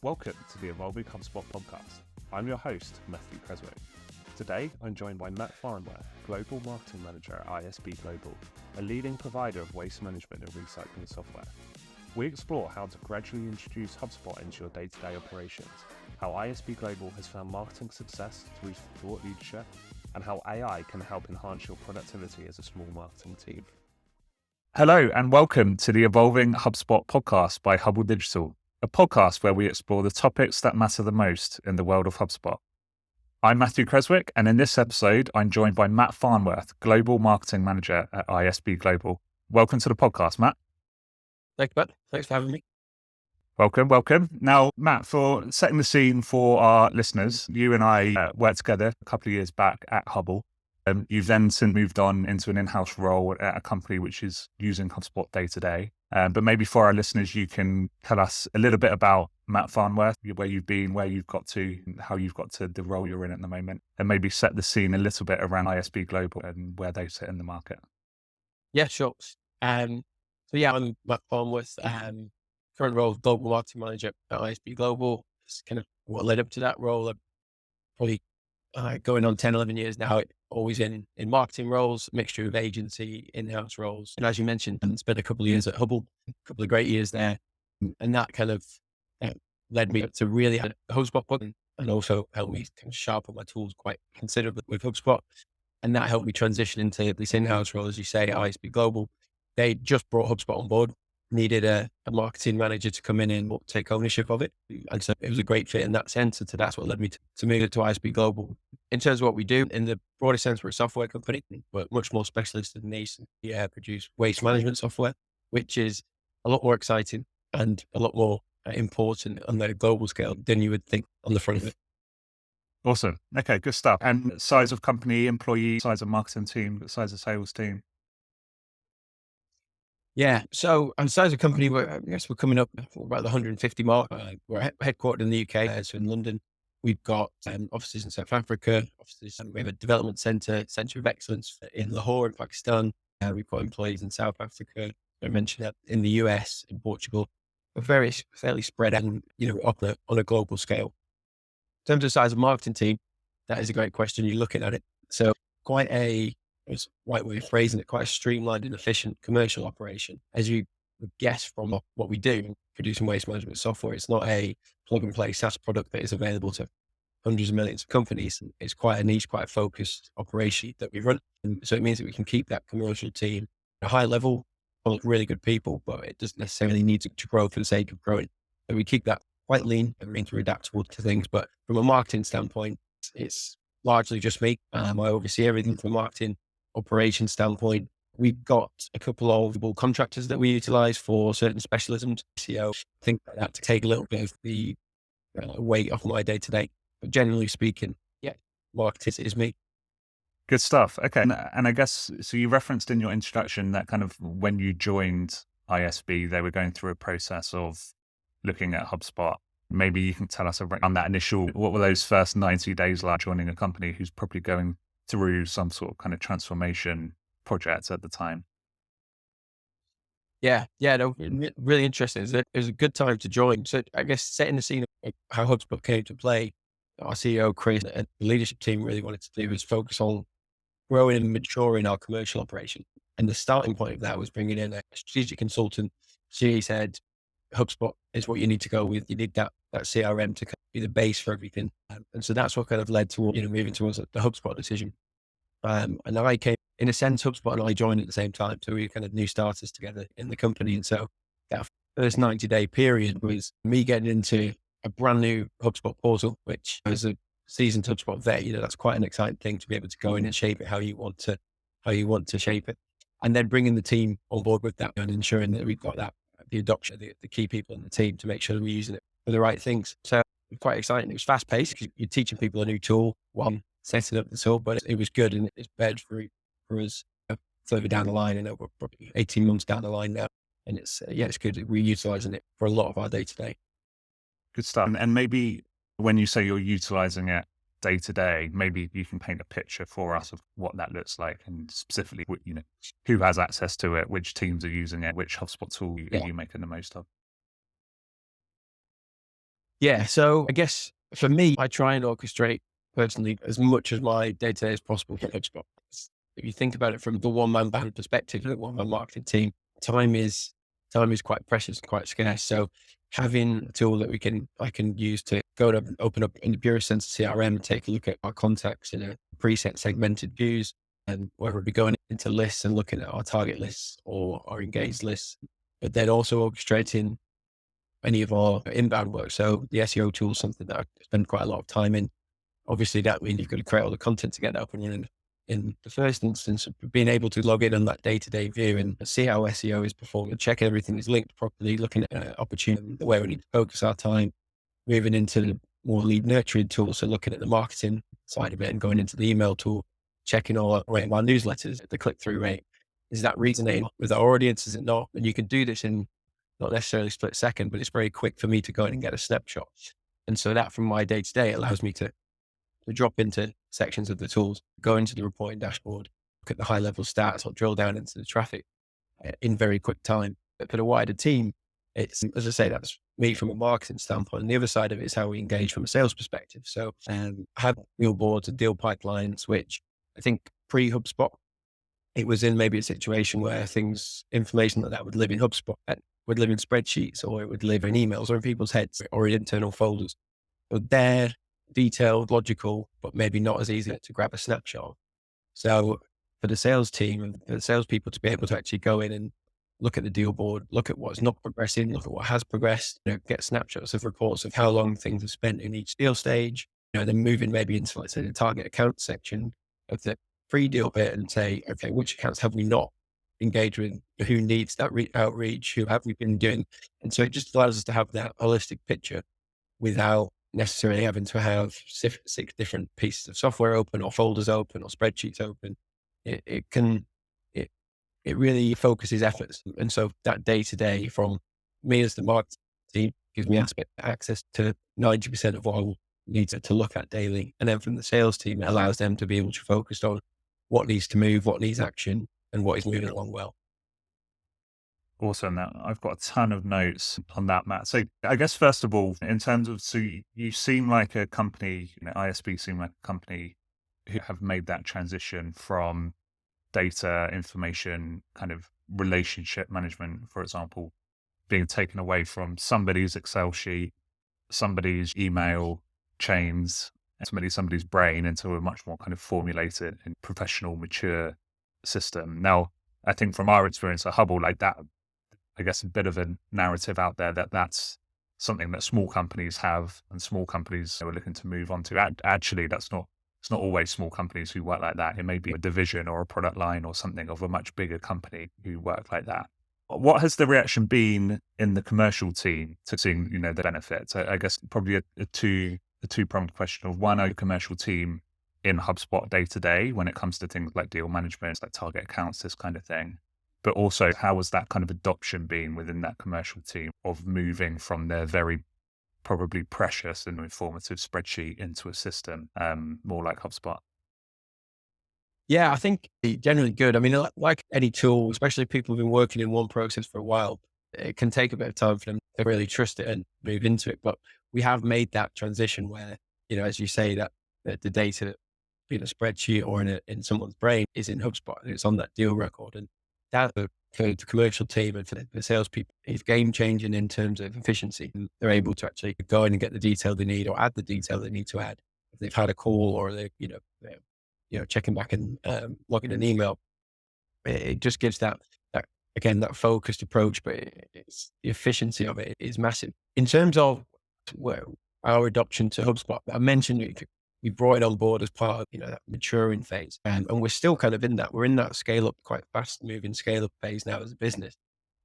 Welcome to the Evolving HubSpot Podcast. I'm your host, Matthew Creswick. Today, I'm joined by Matt Farnworth, Global Marketing Manager at ISB Global, a leading provider of waste management and recycling software. We explore how to gradually introduce HubSpot into your day-to-day operations, how ISB Global has found marketing success through thought leadership, and how AI can help enhance your productivity as a small marketing team. Hello, and welcome to the Evolving HubSpot Podcast by Hubble Digital, a podcast where we explore the topics that matter the most in the world of HubSpot. I'm Matthew Creswick, and in this episode, I'm joined by Matt Farnworth, Global Marketing Manager at ISB Global. Welcome to the podcast, Matt. Thanks, Matt. Thanks for having me. Welcome. Now, Matt, for setting the scene for our listeners, you and I worked together a couple of years back at Hubble. You've then since moved on into an in-house role at a company which is using HubSpot day to day. But maybe for our listeners, you can tell us a little bit about Matt Farnworth, where you've been, where you've got to, how you've got to the role you're in at the moment, and maybe set the scene a little bit around ISB Global and where they sit in the market. Yeah, sure. I'm Matt Farnworth. Current role, Global Marketing Manager at ISB Global. It's kind of what led up to that role. I'm probably going on 10, 11 years now, always in marketing roles, mixture of agency, in-house roles. And as you mentioned, I spent a couple of years at Hubble, a couple of great years there. And that kind of led me to really have a HubSpot button and also helped me kind of sharpen my tools quite considerably with HubSpot. And that helped me transition into this in-house role, as you say, at ISB Global. They just brought HubSpot on board, needed a marketing manager to come in and take ownership of it. And so it was a great fit in that sense. And so that's what led me to move it to ISB Global. In terms of what we do, in the broader sense, we're a software company, but much more specialist than these. We produce waste management software, which is a lot more exciting and a lot more important on the global scale than you would think on the front of it. Awesome. Okay, good stuff. And size of company, employee, size of marketing team, size of sales team? Yeah. So on size of company, I guess we're coming up about the 150 mark. We're headquartered in the UK, so in London. We've got offices in South Africa, we have a development centre of excellence in Lahore in Pakistan. We've got employees in South Africa. I mentioned that in the US, in Portugal. We're fairly spread out, on a global scale. In terms of size of marketing team, that is a great question. You're looking at it. So it's the right way of phrasing it, quite a streamlined and efficient commercial operation. As you would guess from what we do, producing waste management software, it's not a plug and play SaaS product that is available to hundreds of millions of companies. It's quite a niche, quite a focused operation that we run. And so it means that we can keep that commercial team at a high level, full of really good people, but it doesn't necessarily need to grow for the sake of growing. So we keep that quite lean and we're adaptable to things. But from a marketing standpoint, it's largely just me. I oversee everything from a marketing operation standpoint. We've got a couple of contractors that we utilize for certain specialisms. SEO, I think that to take a little bit of the weight off my day to day. But generally speaking, marketing is me. Good stuff. Okay. And I guess, so you referenced in your introduction that kind of when you joined ISB, they were going through a process of looking at HubSpot. Maybe you can tell us around that what were those first 90 days like joining a company who's probably going through some sort of kind of transformation projects at the time? Yeah, no, really interesting. It was a good time to join. So I guess setting the scene of how HubSpot came to play, our CEO, Chris, and the leadership team really wanted to do was focus on growing and maturing our commercial operation. And the starting point of that was bringing in a strategic consultant. She said, HubSpot is what you need to go with. You need that CRM to be the base for everything. And so that's what kind of led to, moving towards the HubSpot decision. And I came, in a sense, HubSpot and I joined at the same time. So we were kind of new starters together in the company. And so that first 90-day period was me getting into a brand new HubSpot portal, which as a seasoned HubSpot vet, that's quite an exciting thing to be able to go in and shape it how you want to shape it. And then bringing the team on board with that and ensuring that we've got the adoption, the key people in the team to make sure that we're using it for the right things. So it's quite exciting. It was fast paced because you're teaching people a new tool, setting up the tool, but it was good and it's better for us further down the line. And we're probably 18 months down the line now. And it's good. We're utilizing it for a lot of our day to day. Good stuff. And maybe when you say you're utilizing it day to day, maybe you can paint a picture for us of what that looks like and specifically, who has access to it, which teams are using it, which HubSpot tool are you making the most of? Yeah. So I guess for me, I try and orchestrate personally as much of my day-to-day as possible for HubSpot. If you think about it from the one-man band perspective, the one-man marketing team, time is time is quite precious, quite scarce. So having a tool that I can use to go to open up in the purest sense of CRM and take a look at our contacts in a preset segmented views, and whether it be going into lists and looking at our target lists or our engaged lists, but then also orchestrating any of our inbound work. So the SEO tool is something that I spend quite a lot of time in. Obviously, that means you've got to create all the content to get that up and running. In the first instance, being able to log in on that day-to-day view and see how SEO is performing, check everything is linked properly, looking at opportunity, where we need to focus our time, moving into the more lead nurturing tools. So looking at the marketing side of it and going into the email tool, checking all our newsletters, the click-through rate. Is that resonating with our audience? Is it not? And you can do this in not necessarily split second, but it's very quick for me to go in and get a snapshot. And so that from my day-to-day allows me to drop into sections of the tools, go into the reporting dashboard, look at the high level stats, or drill down into the traffic in very quick time. But for the wider team, it's, as I say, that's me from a marketing standpoint. And the other side of it is how we engage from a sales perspective. So I have deal boards and deal pipelines, which I think pre-HubSpot, it was in maybe a situation where information that would live in HubSpot, would live in spreadsheets, or it would live in emails or in people's heads or in internal folders. So they're detailed, logical, but maybe not as easy to grab a snapshot. So for the sales team and for the salespeople to be able to actually go in and look at the deal board, look at what's not progressing, look at what has progressed, get snapshots of reports of how long things have spent in each deal stage, then moving maybe into, let's say, the target account section of the pre-deal bit and say, okay, which accounts have we not engaged with? Who needs that outreach? Who have we been doing? And so it just allows us to have that holistic picture without necessarily having to have six different pieces of software open or folders open or spreadsheets open. It really focuses efforts. And so that day to day from me as the marketing team gives me access to 90% of what I will need to look at daily. And then from the sales team, it allows them to be able to focus on what needs to move, what needs action, and what is moving along well. Awesome. Now, I've got a ton of notes on that, Matt. So I guess, first of all, in terms of, so you seem like a company, ISB seem like a company who have made that transition from data, information, kind of relationship management, for example, being taken away from somebody's Excel sheet, somebody's email chains, somebody's brain into a much more kind of formulated and professional, mature system. Now, I think from our experience at Hubble, like that, I guess a bit of a narrative out there that that's something that small companies have and small companies are looking to move on to. Actually, it's not always small companies who work like that. It may be a division or a product line or something of a much bigger company who work like that. What has the reaction been in the commercial team to seeing, the benefits? I guess probably a two-pronged question of, one, our commercial team in HubSpot day to day when it comes to things like deal management, like target accounts, this kind of thing. But also, how has that kind of adoption been within that commercial team of moving from their very probably precious and informative spreadsheet into a system more like HubSpot? Yeah, I think generally good. I mean, like any tool, especially people who've been working in one process for a while, it can take a bit of time for them to really trust it and move into it. But we have made that transition where, as you say, that the data in a spreadsheet or in someone's brain is in HubSpot and it's on that deal record. And that for the commercial team and for the salespeople is game changing in terms of efficiency. And they're able to actually go in and get the detail they need or add the detail they need to add. If they've had a call or they're, checking back and logging an email, it just gives that again, that focused approach, but it's the efficiency of it is massive. In terms of our adoption to HubSpot, I mentioned we brought it on board as part of, that maturing phase. And we're still kind of in that. We're in that scale up, quite fast moving scale up phase now as a business.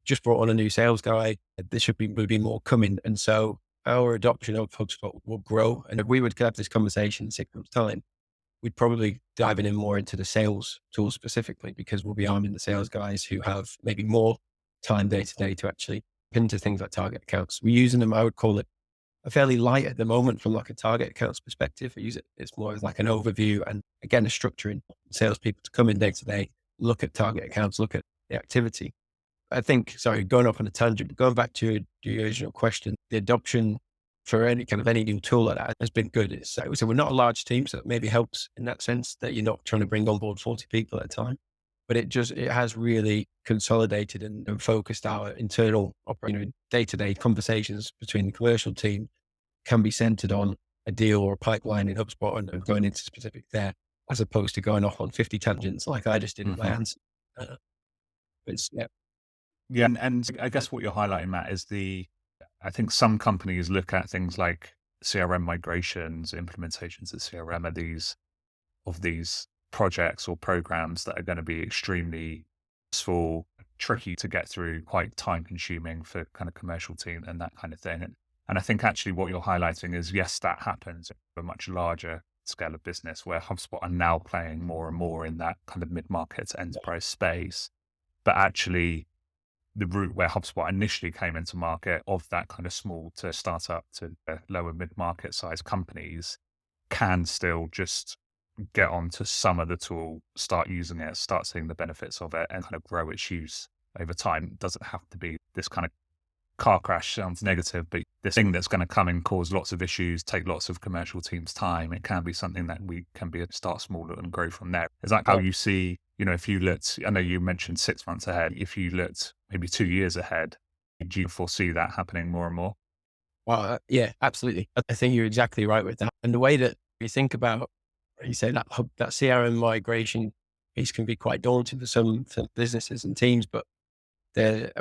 Just brought on a new sales guy. There should be more coming. And so our adoption of HubSpot will grow. And if we would have this conversation in 6 months' time, we'd probably dive in more into the sales tools specifically, because we'll be arming the sales guys who have maybe more time day to day to actually into things like target accounts. We're using them, I would call it a fairly light at the moment from like a target accounts perspective. I use it, it's more as like an overview and again, a structuring salespeople to come in day to day, look at target accounts, look at the activity. I think, sorry, going off on a tangent, but going back to your original question, the adoption for any new tool like that has been good. So we're not a large team, so it maybe helps in that sense that you're not trying to bring on board 40 people at a time. But it has really consolidated and focused our internal day-to-day conversations between the commercial team can be centered on a deal or a pipeline in HubSpot and going into specific there, as opposed to going off on 50 tangents like I just did in my answer. Yeah. And I guess what you're highlighting, Matt, is I think some companies look at things like CRM migrations, implementations of CRM of these projects or programs that are going to be extremely useful, tricky to get through, quite time consuming for kind of commercial team and that kind of thing. And I think actually what you're highlighting is, yes, that happens at a much larger scale of business where HubSpot are now playing more and more in that kind of mid-market to enterprise space. But actually the route where HubSpot initially came into market of that kind of small to startup to lower mid-market size companies can still just get onto some of the tool, start using it, start seeing the benefits of it and kind of grow its use over time. It doesn't have to be this kind of car crash, sounds negative, but this thing that's going to come and cause lots of issues, take lots of commercial teams' time. It can be something that we can start smaller and grow from there. Is that how you see, if you looked, I know you mentioned 6 months ahead, if you looked maybe 2 years ahead, do you foresee that happening more and more? Well, yeah, absolutely. I think you're exactly right with that. And the way that you think about, you say that CRM migration piece can be quite daunting for some businesses and teams, but I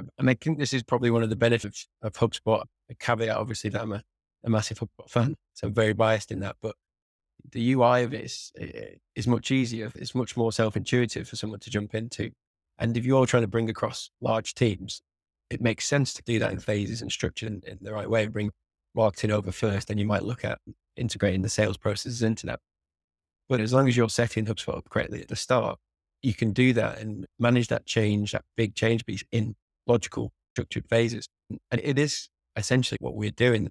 think this is probably one of the benefits of HubSpot. A caveat, obviously, that I'm a massive HubSpot fan, so I'm very biased in that. But the UI of it is much easier. It's much more self-intuitive for someone to jump into. And if you're trying to bring across large teams, it makes sense to do that in phases and structure in the right way and bring marketing over first. Then you might look at integrating the sales processes into that. But as long as you're setting HubSpot up correctly at the start, you can do that and manage that big change piece in logical, structured phases. And it is essentially what we're doing.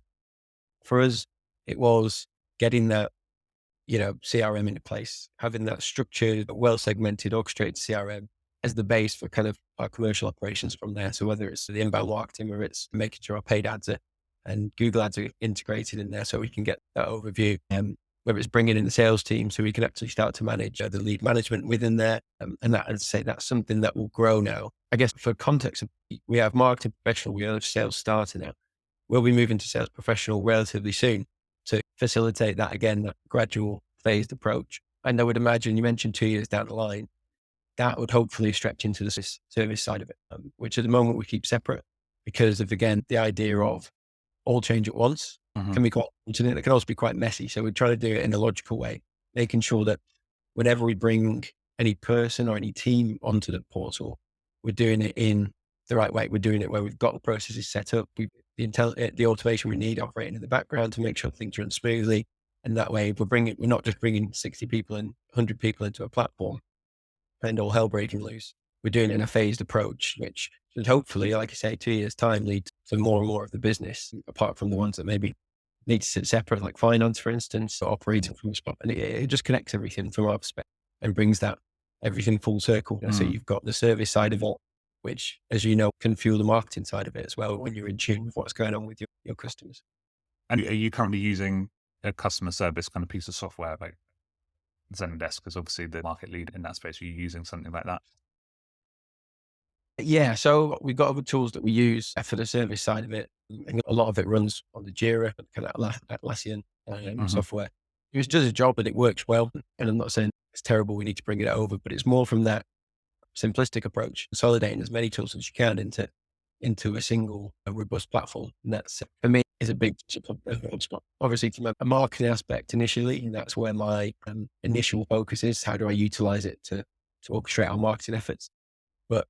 For us, it was getting that, CRM into place, having that structured, well-segmented, orchestrated CRM as the base for kind of our commercial operations from there. So whether it's the inbound marketing or it's making sure our paid ads and Google ads are integrated in there so we can get that overview. Whether it's bringing in the sales team so we can actually start to manage the lead management within there. And that, I'd say that's something that will grow now. I guess for context, we have marketing professional, we have sales starter now. We'll be moving to sales professional relatively soon to facilitate that, again, that gradual phased approach. And I would imagine, you mentioned 2 years down the line, that would hopefully stretch into the service side of it, which at the moment we keep separate because of, again, the idea of all change at once. Can be quite, it can also be quite messy. So we try to do it in a logical way, making sure that whenever we bring any person or any team onto the portal, we're doing it in the right way. We're doing it where we've got the processes set up, the automation we need operating in the background to make sure things run smoothly. And that way we're not just bringing 60 people and 100 people into a platform and all hell breaking loose. We're doing it in a phased approach, which should hopefully, like I say, 2 years time lead to more and more of the business, apart from the ones that maybe need to sit separate, like finance, for instance, or operating from a spot. And it just connects everything from our perspective and brings that everything full circle. So you've got the service side of it, which, as you know, can fuel the marketing side of it as well when you're in tune with what's going on with your customers. And are you currently using a customer service kind of piece of software like Zendesk? Because obviously the market leader in that space, are you using something like that? Yeah, so we've got other tools that we use for the service side of it. And a lot of it runs on the Jira, kind of Atlassian software. It does a job and it works well. And I'm not saying it's terrible, we need to bring it over, but it's more from that simplistic approach, consolidating as many tools as you can into a single robust platform. And that's, for me, is a big HubSpot. Obviously, from a marketing aspect initially, that's where my initial focus is. How do I utilize it to orchestrate our marketing efforts? But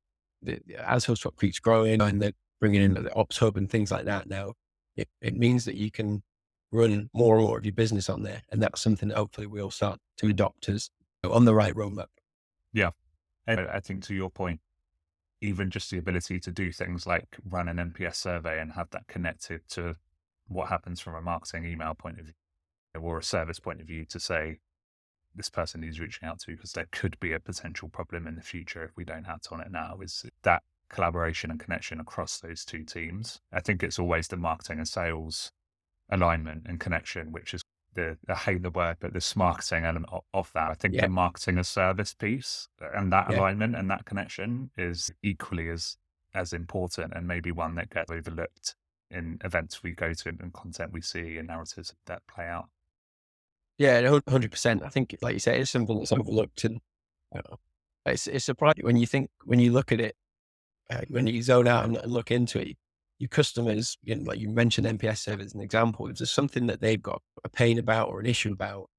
as HubSpot keeps growing and they're bringing in the Ops Hub and things like that now, it means that you can run more and more of your business on there. And that's something that hopefully we'll start to adopt as on the right roadmap. Yeah. And I think to your point, even just the ability to do things like run an NPS survey and have that connected to what happens from a marketing email point of view or a service point of view to say, this person needs reaching out to because there could be a potential problem in the future if we don't act on it now, is that collaboration and connection across those two teams. I think it's always the marketing and sales alignment and connection, which is I hate the word, but this marketing element of that. I think the marketing as service piece and that alignment and that connection is equally as important, and maybe one that gets overlooked in events we go to and content we see and narratives that play out. Yeah, 100%. I think, like you say, it's something that's overlooked, and it's surprising when you look at it, when you zone out and look into it. Your customers, like you mentioned NPS survey as an example, if there's something that they've got a pain about or an issue about,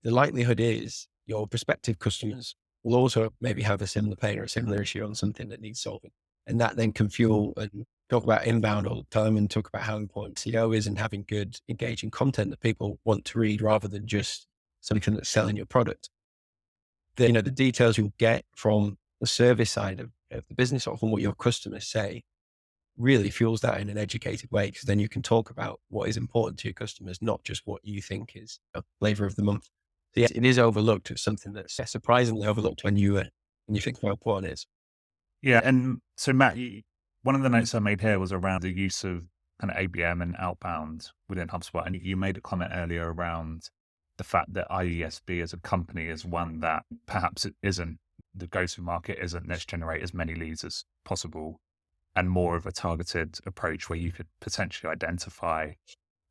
the likelihood is your prospective customers will also maybe have a similar pain or a similar issue on something that needs solving. And that then can fuel and talk about inbound all the time and talk about how important SEO is and having good, engaging content that people want to read rather than just something that's selling your product. The details you'll get from the service side of the business, often what your customers say, really fuels that in an educated way, because then you can talk about what is important to your customers, not just what you think is a flavor of the month. So yes, it is overlooked. It's something that's surprisingly overlooked when you think about what it is. Yeah. And so Matt, one of the notes I made here was around the use of kind of ABM and outbound within HubSpot. And you made a comment earlier around the fact that ISB as a company is one that perhaps it isn't, the go-to-market isn't, let's generate as many leads as possible, and more of a targeted approach where you could potentially identify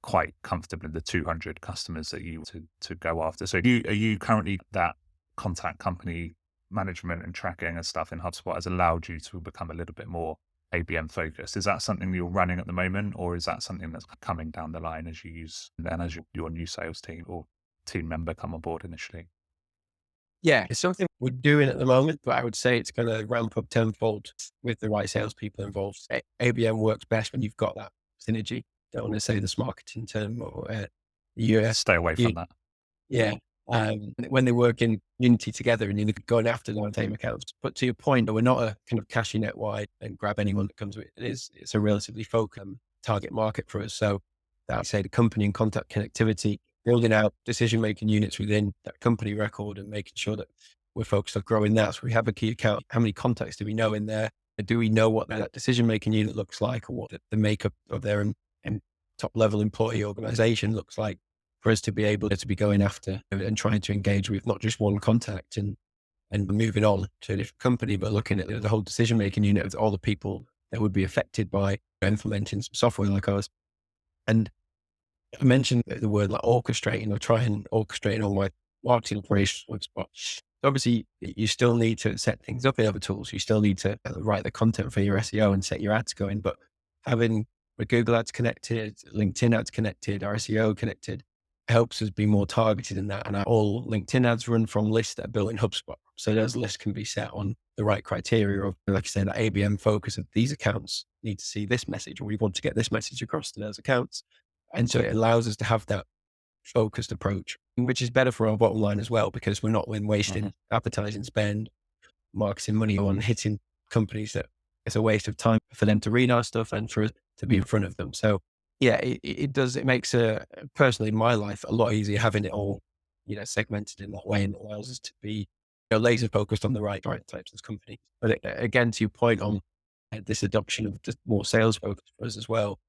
quite comfortably the 200 customers that you want to go after. So are you currently, that contact company management and tracking and stuff in HubSpot has allowed you to become a little bit more ABM focused? Is that something you're running at the moment, or is that something that's coming down the line as you use, and as your new sales team or team member come on board initially? Yeah, it's something we're doing at the moment, but I would say it's going to ramp up tenfold with the right salespeople involved. ABM works best when you've got that synergy. Don't want to say this marketing term or stay away from that. Yeah. When they work in unity together and you're going after long-term accounts. But to your point, we're not a kind of cashy net wide and grab anyone that comes with it. It's a relatively focused target market for us. So that I say the company and contact connectivity, building out decision-making units within that company record and making sure that we're focused on growing that. So we have a key account. How many contacts do we know in there? Do we know what that decision-making unit looks like, or what the makeup of their top-level employee organization looks like, for us to be able to be going after and trying to engage with not just one contact and moving on to a different company, but looking at the whole decision-making unit of all the people that would be affected by implementing some software like ours. And I mentioned the word like orchestrating, or try and orchestrate all my marketing operations on HubSpot. So obviously, you still need to set things up in other tools. You still need to write the content for your SEO and set your ads going. But having the Google ads connected, LinkedIn ads connected, our SEO connected, helps us be more targeted in that. And all LinkedIn ads run from lists that are built in HubSpot. So those lists can be set on the right criteria of, like I said, that ABM focus of these accounts need to see this message, or we want to get this message across to those accounts. And so it allows us to have that focused approach, which is better for our bottom line as well, because we're not wasting advertising spend, marketing money on hitting companies that it's a waste of time for them to read our stuff and for us to be in front of them. So yeah, it does. It makes personally my life a lot easier having it all, segmented in that way, and allows us to be laser focused on the right types of companies. But again, to your point on this adoption of just more sales focus for us as well,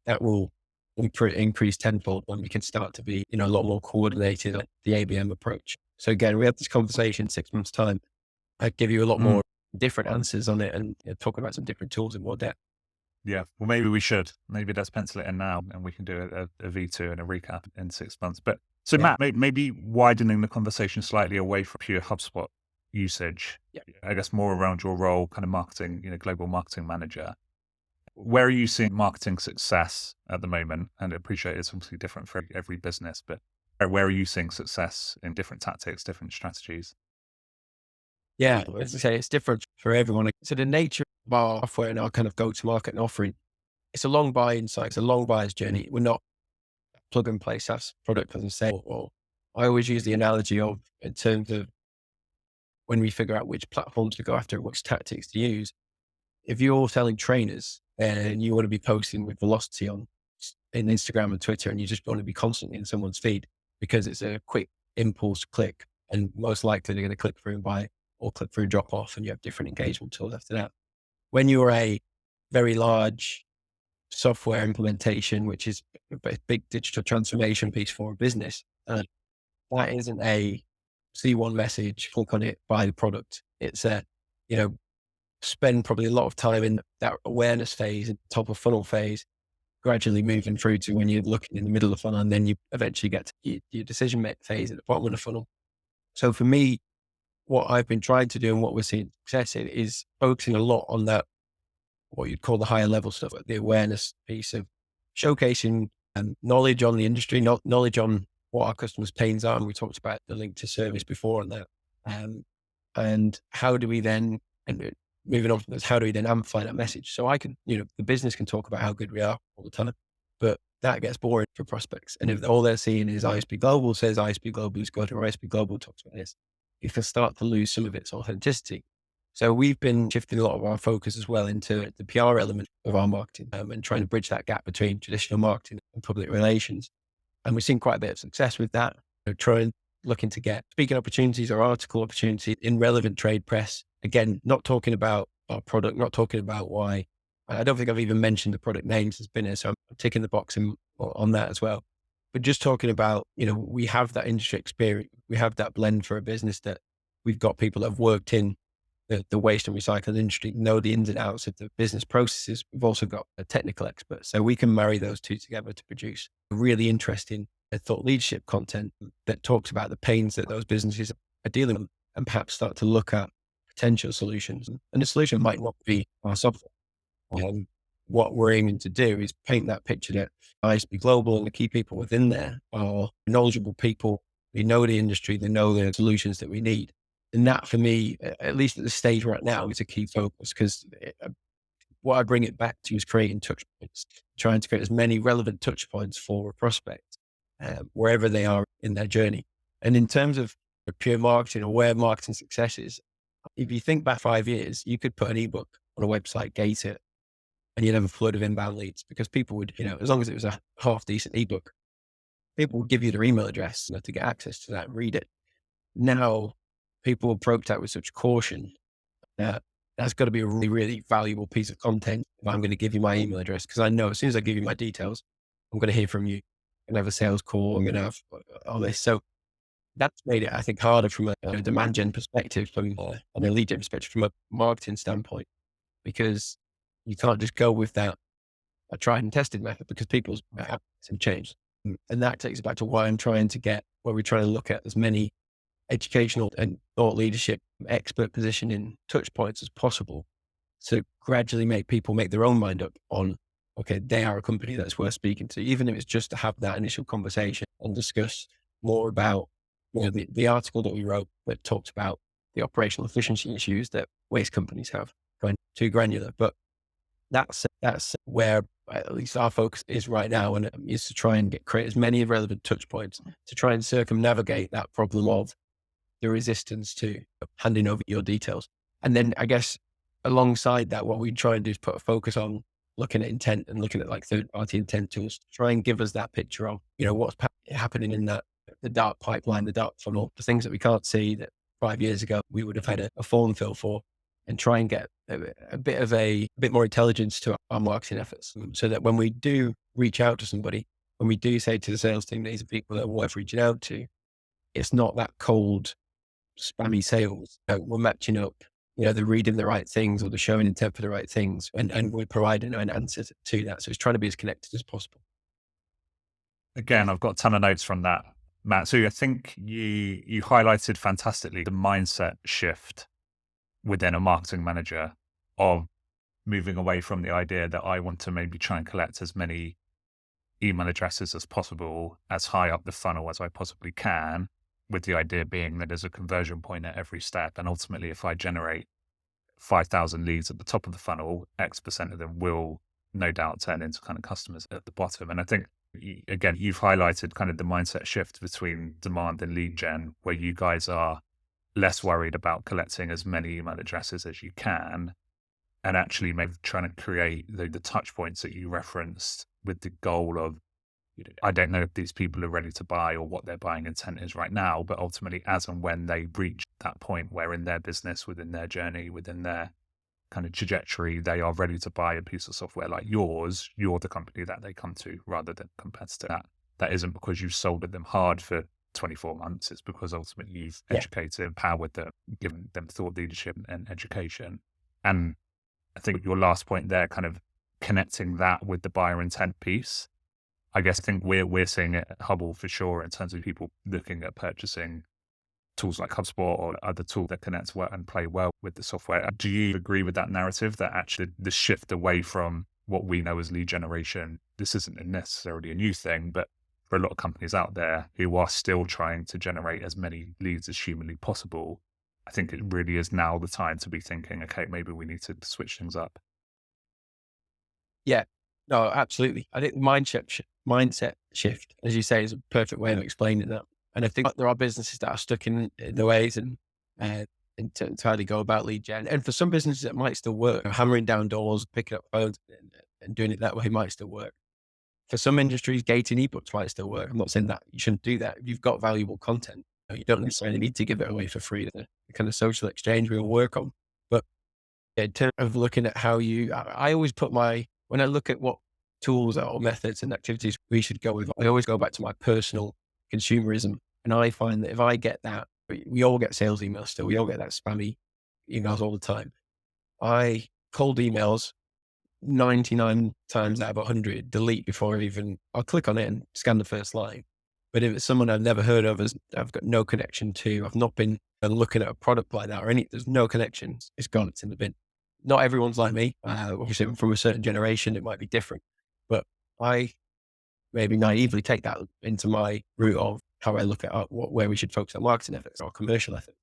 that will increase tenfold when we can start to be, a lot more coordinated on the ABM approach. So again, we have this conversation in 6 months' time. I'd give you a lot more different answers on it and talk about some different tools in more depth. Yeah, well, maybe we should. Maybe let's pencil it in now, and we can do a V2 and a recap in 6 months. But so Matt, maybe widening the conversation slightly away from pure HubSpot usage, I guess more around your role, kind of marketing, global marketing manager. Where are you seeing marketing success at the moment? And I appreciate it's obviously different for every business, but where are you seeing success in different tactics, different strategies? Yeah, as I say, it's different for everyone. So the nature of our software and our kind of go-to-market and offering, it's a long buy-in cycle, it's a long buyer's journey. We're not a plug-and-play SaaS product, as I say. Or I always use the analogy of, in terms of when we figure out which platforms to go after, which tactics to use. If you're selling trainers and you want to be posting with velocity in Instagram and Twitter, and you just want to be constantly in someone's feed because it's a quick impulse click, and most likely they're going to click through and buy, or click through and drop off, and you have different engagement tools after that. When you're a very large software implementation, which is a big digital transformation piece for a business. And that isn't a C1 message, click on it, buy the product. It's spend probably a lot of time in that awareness phase and top of funnel phase, gradually moving through to when you're looking in the middle of the funnel, and then you eventually get to your decision make phase at the bottom of the funnel. So for me, what I've been trying to do and what we're seeing success in is focusing a lot on that, what you'd call the higher level stuff, the awareness piece of showcasing knowledge on the industry, knowledge on what our customers' pains are. And we talked about the link to service before on that. And how do we then, and moving on from this, how do we then amplify that message? So I can, the business can talk about how good we are all the time, but that gets boring for prospects. And if all they're seeing is ISB Global says ISB Global is good, or ISB Global talks about this, it can start to lose some of its authenticity. So we've been shifting a lot of our focus as well into the PR element of our marketing and trying to bridge that gap between traditional marketing and public relations. And we've seen quite a bit of success with that. Looking to get speaking opportunities or article opportunities in relevant trade press. Again, not talking about our product, not talking about why. I don't think I've even mentioned the product names as been here, so I'm ticking the box on that as well. But just talking about, we have that industry experience, we have that blend for a business that we've got people that have worked in the waste and recycling industry, know the ins and outs of the business processes. We've also got a technical expert, so we can marry those two together to produce really interesting thought leadership content that talks about the pains that those businesses are dealing with, and perhaps start to look at potential solutions. And the solution might not be our software. What we're aiming to do is paint that picture that ISB Global and the key people within there are knowledgeable people. They know the industry, they know the solutions that we need. And that, for me, at least at the stage right now, is a key focus, because what I bring it back to is creating touch points, trying to create as many relevant touch points for a prospect, wherever they are in their journey. And in terms of pure marketing or where marketing success is, if you think back 5 years, you could put an ebook on a website, gate it, and you'd have a flood of inbound leads, because people would, as long as it was a half decent ebook, people would give you their email address to get access to that and read it. Now, people approach that with such caution that that's got to be a really, really valuable piece of content if I'm going to give you my email address, because I know as soon as I give you my details, I'm going to hear from you. I'm going to have a sales call. I'm going to have all this. So that's made it, I think, harder from a demand gen perspective, from an lead gen perspective, from a marketing standpoint, because you can't just go with that a tried and tested method, because people's habits have changed. And that takes it back to why we're trying to look at as many educational and thought leadership expert positioning touch points as possible, to gradually make people make their own mind up on, okay, they are a company that's worth speaking to, even if it's just to have that initial conversation and discuss more about the article that we wrote that talked about the operational efficiency issues that waste companies have, going too granular. But that's where at least our focus is right now, and is to try and create as many relevant touch points to try and circumnavigate that problem of the resistance to handing over your details. And then I guess alongside that, what we try and do is put a focus on looking at intent and looking at like third-party intent tools to try and give us that picture of, what's happening in the dark pipeline, the dark funnel, the things that we can't see that 5 years ago we would have had a form fill for, and try and get a bit more intelligence to our marketing efforts, so that when we do reach out to somebody, when we do say to the sales team, these are people that are worth reaching out to, it's not that cold, spammy sales. We're matching up, they're reading the right things, or they're showing intent for the right things, and we're providing an answer to that. So it's trying to be as connected as possible. Again, I've got a ton of notes from that, Matt. So I think you highlighted fantastically the mindset shift within a marketing manager of moving away from the idea that I want to maybe try and collect as many email addresses as possible, as high up the funnel as I possibly can, with the idea being that there's a conversion point at every step. And ultimately, if I generate 5,000 leads at the top of the funnel, X% of them will no doubt turn into kind of customers at the bottom. And I think, again, you've highlighted kind of the mindset shift between demand and lead gen, where you guys are less worried about collecting as many email addresses as you can, and actually maybe trying to create the touch points that you referenced, with the goal of, I don't know if these people are ready to buy or what their buying intent is right now, but ultimately as and when they reach that point where in their business, within their journey, within their kind of trajectory, they are ready to buy a piece of software like yours, you're the company that they come to rather than competitor. That isn't because you've sold them hard for 24 months. It's because ultimately you've educated, empowered them, given them thought leadership and education. And I think your last point there, kind of connecting that with the buyer intent piece, I guess I think we're seeing it at Hubble for sure in terms of people looking at purchasing tools like HubSpot or other tools that connect well and play well with the software. Do you agree with that narrative that actually the shift away from what we know as lead generation, this isn't necessarily a new thing, but for a lot of companies out there who are still trying to generate as many leads as humanly possible, I think it really is now the time to be thinking, okay, maybe we need to switch things up. Yeah, no, absolutely. I think the mindset shift, as you say, is a perfect way of explaining that. And I think there are businesses that are stuck in the ways and to entirely go about lead gen. And for some businesses, it might still work. Hammering down doors, picking up phones and doing it that way might still work. For some industries, gating ebooks might still work. I'm not saying that you shouldn't do that. If you've got valuable content, you don't necessarily need to give it away for free. The kind of social exchange we'll work on. But in terms of looking at how I always put when I look at what tools or methods and activities we should go with, I always go back to my personal consumerism. And I find that if I get that, we all get sales emails still. We all get that spammy emails all the time. Cold emails, 99 times out of 100, delete before I'll click on it and scan the first line. But if it's someone I've never heard of, I've got no connection to, I've not been looking at a product like that there's no connection, it's gone, it's in the bin. Not everyone's like me. Obviously, from a certain generation, it might be different. But I maybe naively take that into my route of how I look at where we should focus our marketing efforts or commercial efforts.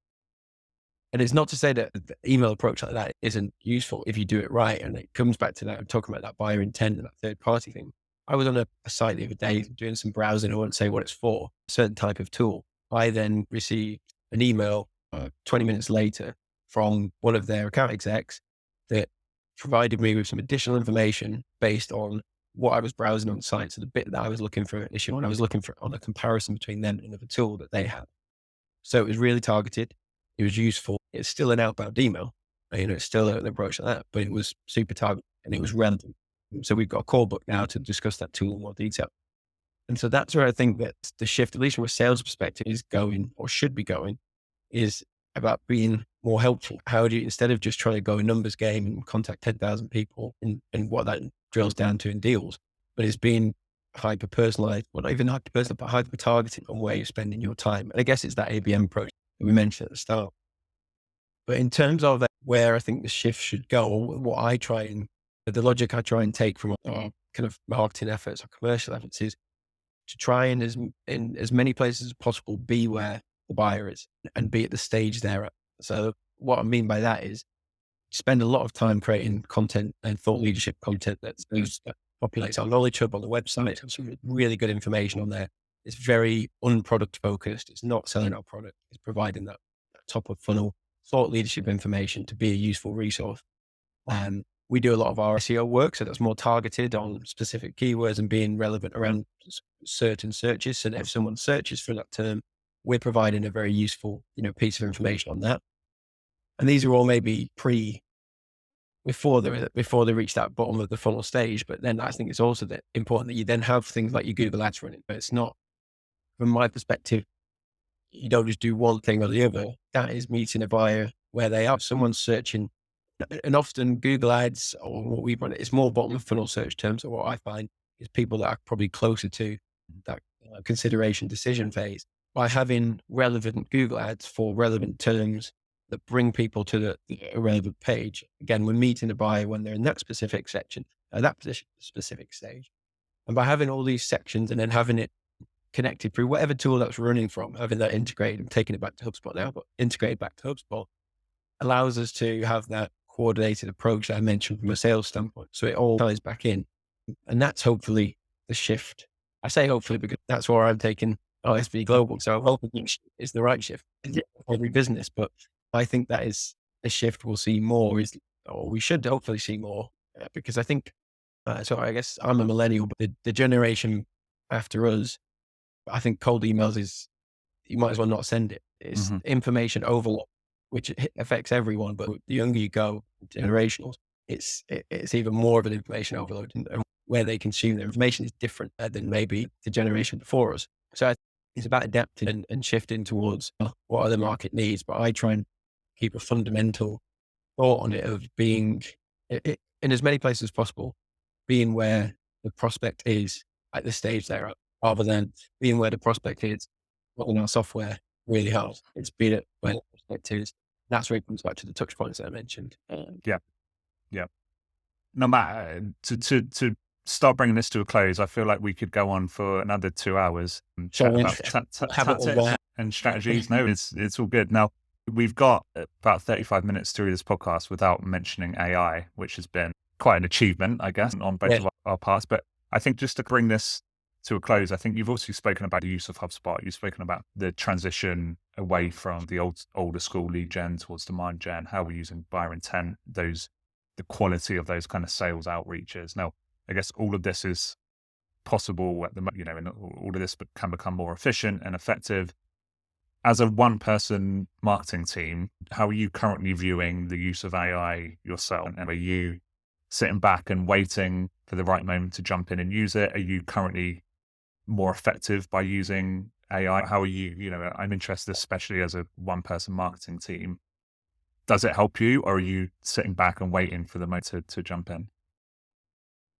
And it's not to say that the email approach like that isn't useful if you do it right. And it comes back to that, I'm talking about that buyer intent and that third party thing. I was on a site the other day doing some browsing. I won't say what it's for, a certain type of tool. I then received an email 20 minutes later from one of their account execs that provided me with some additional information based on what I was browsing on the site. So the bit that I was looking for an issue on, I was looking for on a comparison between them and another tool that they had. So it was really targeted. It was useful. It's still an outbound email. It's still an approach like that, but it was super targeted and it was relevant. So we've got a call book now to discuss that tool in more detail. And so that's where I think that the shift, at least from a sales perspective, is going or should be going, is about being more helpful. How do you, instead of just trying to go a numbers game and contact 10,000 people and what that drills down to in deals, but it's being hyper personalized, well, not even hyper personalized, but hyper targeted on where you're spending your time. And I guess it's that ABM approach that we mentioned at the start. But in terms of where I think the shift should go, or the logic I try and take from our kind of marketing efforts or commercial efforts is to try and in as many places as possible, be where the buyer is and be at the stage they're at. So what I mean by that is spend a lot of time creating content and thought leadership content that populates our knowledge hub on the website. It's got some really good information on there. It's very unproduct focused. It's not selling our product. It's providing that top of funnel thought leadership information to be a useful resource. We do a lot of our SEO work, so that's more targeted on specific keywords and being relevant around certain searches. So that if someone searches for that term, we're providing a very useful, piece of information on that. And these are all maybe before they reach that bottom of the funnel stage. But then I think it's also that important that you then have things like your Google Ads running. But it's not, from my perspective, you don't just do one thing or the other. That is meeting a buyer where they are. Someone's searching, and often Google Ads or what we run, it's more bottom of funnel search terms. So what I find is people that are probably closer to that consideration decision phase by having relevant Google Ads for relevant terms that bring people to the relevant page. Again, we're meeting a buyer when they're in that specific section, that specific stage. And by having all these sections and then having it connected through whatever tool that's running from, having that integrated and taking it back to HubSpot now, but integrated back to HubSpot allows us to have that coordinated approach that I mentioned from a sales standpoint. So it all ties back in. And that's hopefully the shift. I say hopefully because that's where I'm taking ISB Global. So I'm hoping it's the right shift for every business. But I think that is a shift we'll see more, or we should hopefully see more, because I think, so I guess I'm a millennial, but the generation after us, I think cold emails you might as well not send it. It's information overload. which affects everyone. But the younger you go, generational, it's even more of an information overload, and where they consume their information is different than maybe the generation before us. So it's about adapting and shifting towards what other market needs. But I try and keep a fundamental thought on it of being in as many places as possible, being where the prospect is at the stage they're at, rather than being where the prospect is when our software really helps. It's being at where the prospect is. That's where it comes back to the touch points that I mentioned. Yeah. No, Matt, to start bringing this to a close, I feel like we could go on for another 2 hours and chat about tactics and strategies. No, it's all good. Now, we've got about 35 minutes through this podcast without mentioning AI, which has been quite an achievement, I guess, on both of our parts. But I think just to bring this to a close, I think you've also spoken about the use of HubSpot. You've spoken about the transition away from the older school lead gen towards demand gen, how we're using buyer intent, the quality of those kind of sales outreaches. Now, I guess all of this is possible at and all of this can become more efficient and effective. As a one-person marketing team, how are you currently viewing the use of AI yourself? And are you sitting back and waiting for the right moment to jump in and use it? Are you currently more effective by using AI? How are you, I'm interested, especially as a one-person marketing team. Does it help you, or are you sitting back and waiting for the moment to jump in?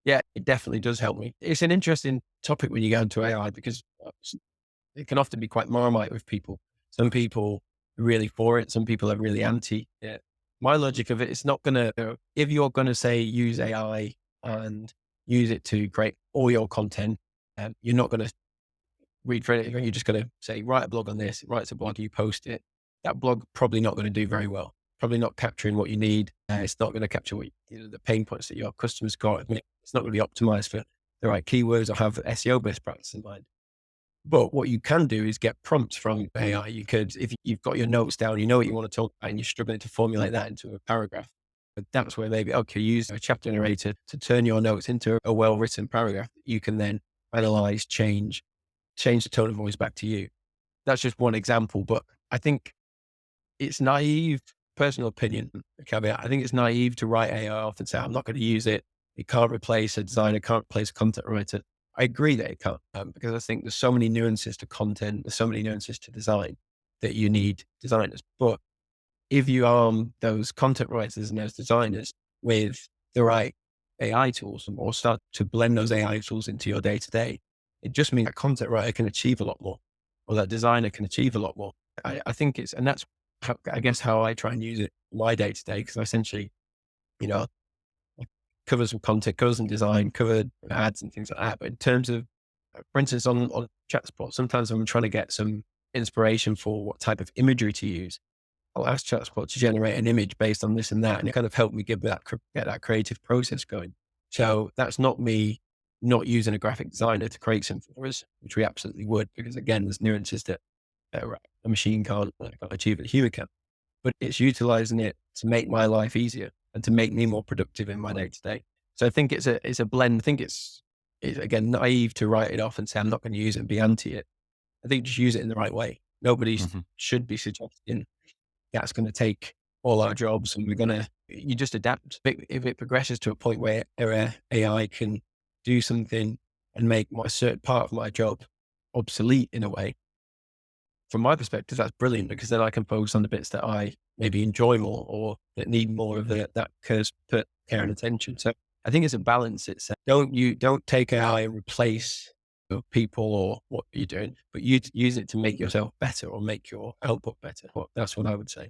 Yeah, it definitely does help me. It's an interesting topic when you go into AI, because it can often be quite Marmite with people. Some people are really for it. Some people are really anti. Yeah. My logic of it is not going to, if you're going to say use AI and use it to create all your content, you're not going to read for it. You're just going to say, write a blog on this, write a blog, you post it. That blog probably not going to do very well. Probably not capturing what you need. It's not going to capture the pain points that your customers got. It's not going to be optimized for the right keywords or have SEO best practice in mind. But what you can do is get prompts from AI. You could, if you've got your notes down, you know what you want to talk about, and you're struggling to formulate that into a paragraph. But that's where maybe, use a chat generator to turn your notes into a well-written paragraph that you can then analyze, change the tone of voice back to you. That's just one example, but I think it's naive. Personal opinion, caveat. I think it's naive to write AI off and say, I'm not going to use it. It can't replace a designer, can't replace a content writer. I agree that it can't, because I think there's so many nuances to content, there's so many nuances to design that you need designers. But if you arm those content writers and those designers with the right AI tools, or start to blend those AI tools into your day-to-day, it just means that content writer can achieve a lot more, or that designer can achieve a lot more. I think and that's how I try and use it my day to day, because I essentially, cover some content, cover some design, cover ads and things like that. But in terms of, for instance, on ChatSpot, sometimes I'm trying to get some inspiration for what type of imagery to use. I'll ask ChatSpot to generate an image based on this and that, and it kind of helped me get that creative process going. So that's not me not using a graphic designer to create something for us, which we absolutely would, because again, there's nuances that a machine can't achieve that a human can. But it's utilizing it to make my life easier and to make me more productive in my day to day. So I think it's a blend. I think it's again naive to write it off and say I'm not going to use it and be anti it. I think just use it in the right way. Nobody should be suggesting that's going to take all our jobs and you just adapt. If it progresses to a point where AI can do something and make a certain part of my job obsolete in a way, from my perspective, that's brilliant, because then I can focus on the bits that I maybe enjoy more, or that need more of that care and attention. So I think it's a balance. It's don't take AI and replace people or what you're doing, but you use it to make yourself better or make your output better. That's what I would say.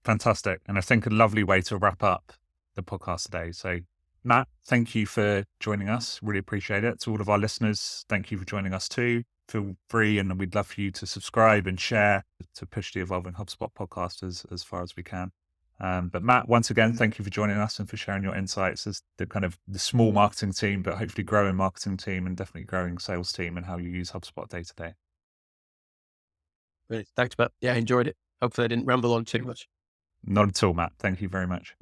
Fantastic. And I think a lovely way to wrap up the podcast today. So Matt, thank you for joining us. Really appreciate it. To all of our listeners, thank you for joining us too. Feel free, and we'd love for you to subscribe and share to push the Evolving HubSpot podcast as far as we can. But Matt, once again, thank you for joining us and for sharing your insights as the small marketing team, but hopefully growing marketing team and definitely growing sales team, and how you use HubSpot day to day. Brilliant. Thanks, Matt. Yeah, I enjoyed it. Hopefully I didn't ramble on too much. Not at all, Matt. Thank you very much.